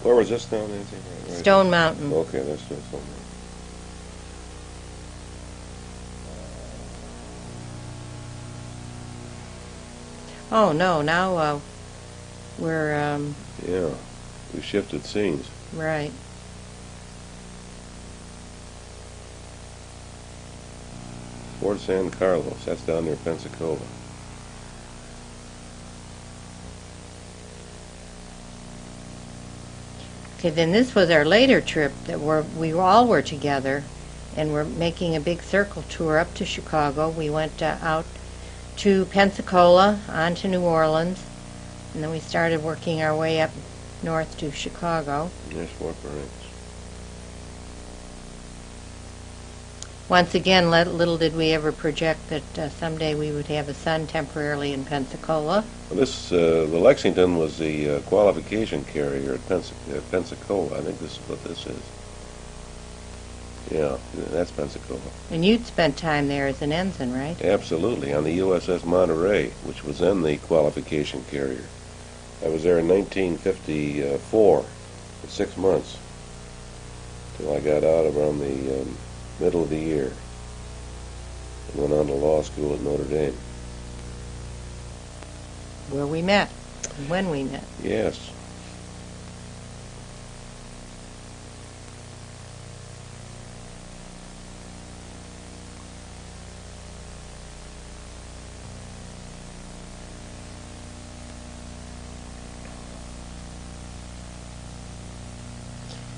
Where was this now, Nancy? Right Stone Mountain. Okay, that's still something. Oh no, now we're Yeah, we shifted scenes. right. Fort San Carlos, that's down near Pensacola. Okay, then this was our later trip that we all were together, and we're making a big circle tour up to Chicago. We went out to Pensacola, on to New Orleans, and then we started working our way up north to Chicago. There's Fort Branch. Once again, little did we ever project that someday we would have a son temporarily in Pensacola. Well, the Lexington was the qualification carrier at Pensacola. I think this is what this is. Yeah, that's Pensacola. And you'd spent time there as an ensign, right? Absolutely, on the USS Monterey, which was then the qualification carrier. I was there in 1954 for 6 months, till I got out around the middle of the year and went on to law school at Notre Dame. Where we met, and when we met. Yes.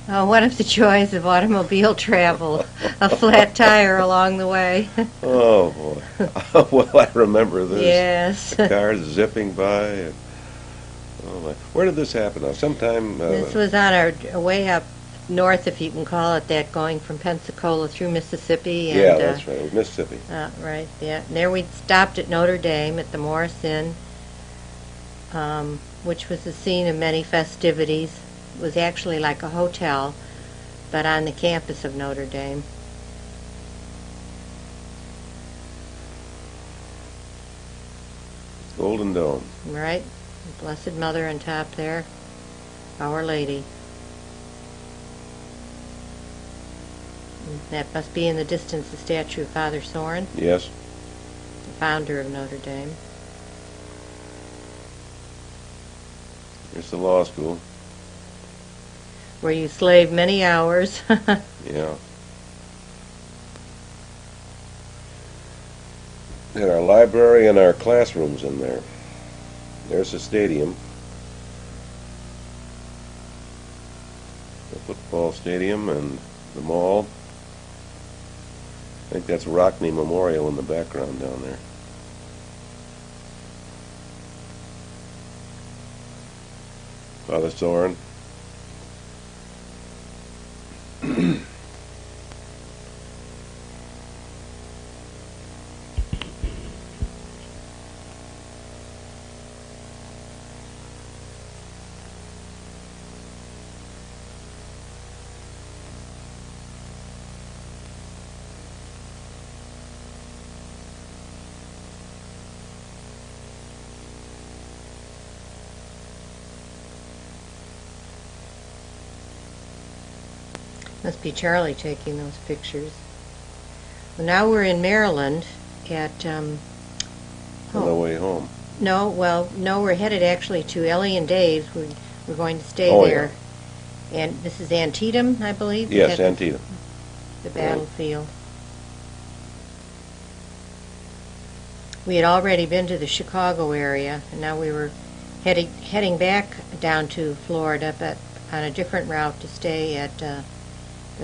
Oh, one of the joys of automobile travel, a flat tire along the way. Oh, boy. Well, I remember this. Yes. The cars zipping by. And, oh, my. Where did this happen now? Sometime... This was on our way up north, if you can call it that, going from Pensacola through Mississippi. And, yeah, that's right. It was Mississippi. Right, yeah. And there we stopped at Notre Dame at the Morris Inn, which was the scene of many festivities. It was actually like a hotel, but on the campus of Notre Dame. Golden Dome. Right? Blessed Mother on top there. Our Lady. That must be in the distance the statue of Father Soren, Yes. the founder of Notre Dame. Here's the law school. Where you slaved many hours. Yeah. Had our library and our classrooms in there. There's the stadium. The football stadium and the mall. I think that's Rockney Memorial in the background down there. Father Soren. Must be Charlie taking those pictures. Well, now we're in Maryland at, On the way home. no, we're headed actually to Ellie and Dave's. We're going to stay Oh, there. And this is Antietam, I believe? Is Yes, that Antietam. the battlefield. We had already been to the Chicago area, and now we were heading back down to Florida, but on a different route to stay at the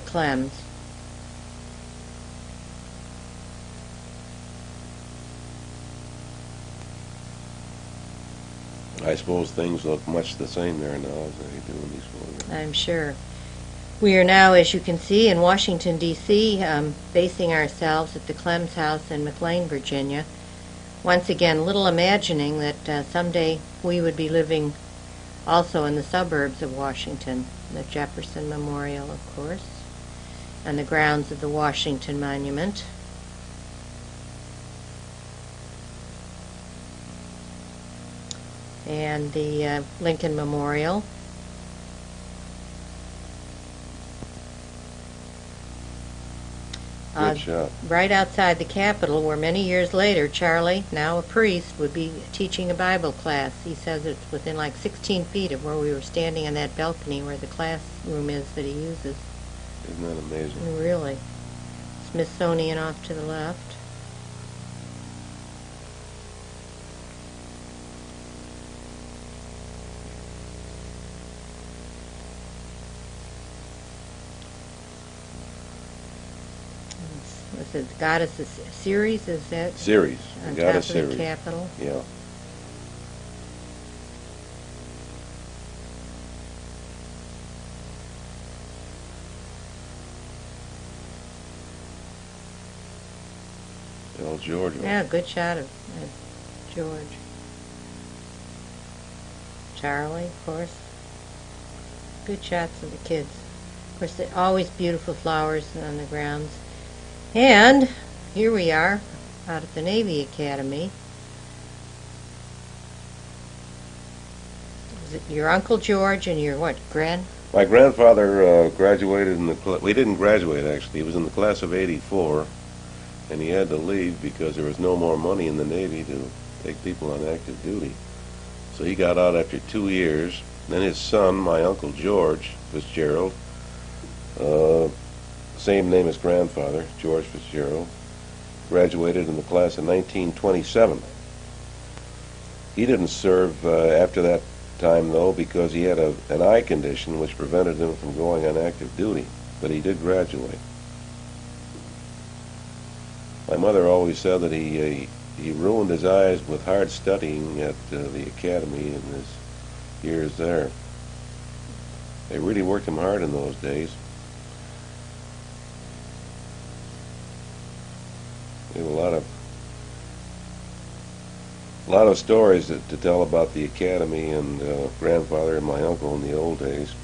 Clems. I suppose things look much the same there now as they do in these photographs. I'm sure. We are now, as you can see, in Washington, D.C., basing ourselves at the Clems House in McLean, Virginia. Once again, little imagining that someday we would be living also in the suburbs of Washington, the Jefferson Memorial, of course, and the grounds of the Washington Monument. And the Lincoln Memorial. shot. right outside the Capitol, where many years later Charlie, now a priest, would be teaching a Bible class. He says it's within like 16 feet of where we were standing on that balcony where the classroom is that he uses. Isn't that amazing? Really. Smithsonian off to the left. What's it, Goddess Series, is that? Series. On Goddess top of Series. the Capitol. Yeah. Old George. Yeah, good shot of George. Charlie, of course. Good shots of the kids. Of course, they're always beautiful flowers on the grounds. And here we are, out at the Navy Academy. Is it your Uncle George and your what, My grandfather graduated in the we didn't graduate, actually. He was in the class of 84, and he had to leave because there was no more money in the Navy to take people on active duty. So he got out after 2 years. Then his son, my Uncle George Fitzgerald, same name as grandfather, George Fitzgerald, graduated in the class of 1927. He didn't serve after that time, though, because he had an eye condition which prevented him from going on active duty, but he did graduate. My mother always said that he ruined his eyes with hard studying at the academy in his years there. They really worked him hard in those days. We have a lot of stories to tell about the academy and grandfather and my uncle in the old days.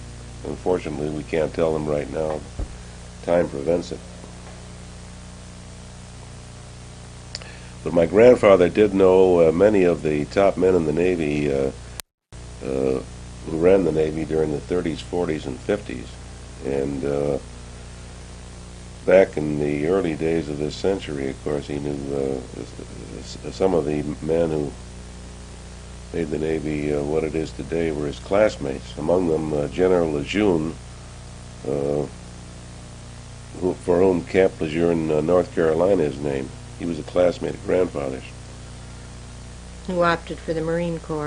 Unfortunately, we can't tell them right now. Time prevents it. But my grandfather did know many of the top men in the Navy who ran the Navy during the 30s, 40s, and 50s. And back in the early days of this century, of course, he knew some of the men who made the Navy what it is today were his classmates. Among them, General Lejeune, for whom Camp Lejeune, North Carolina, is named. He was a classmate of grandfather's. who opted for the Marine Corps.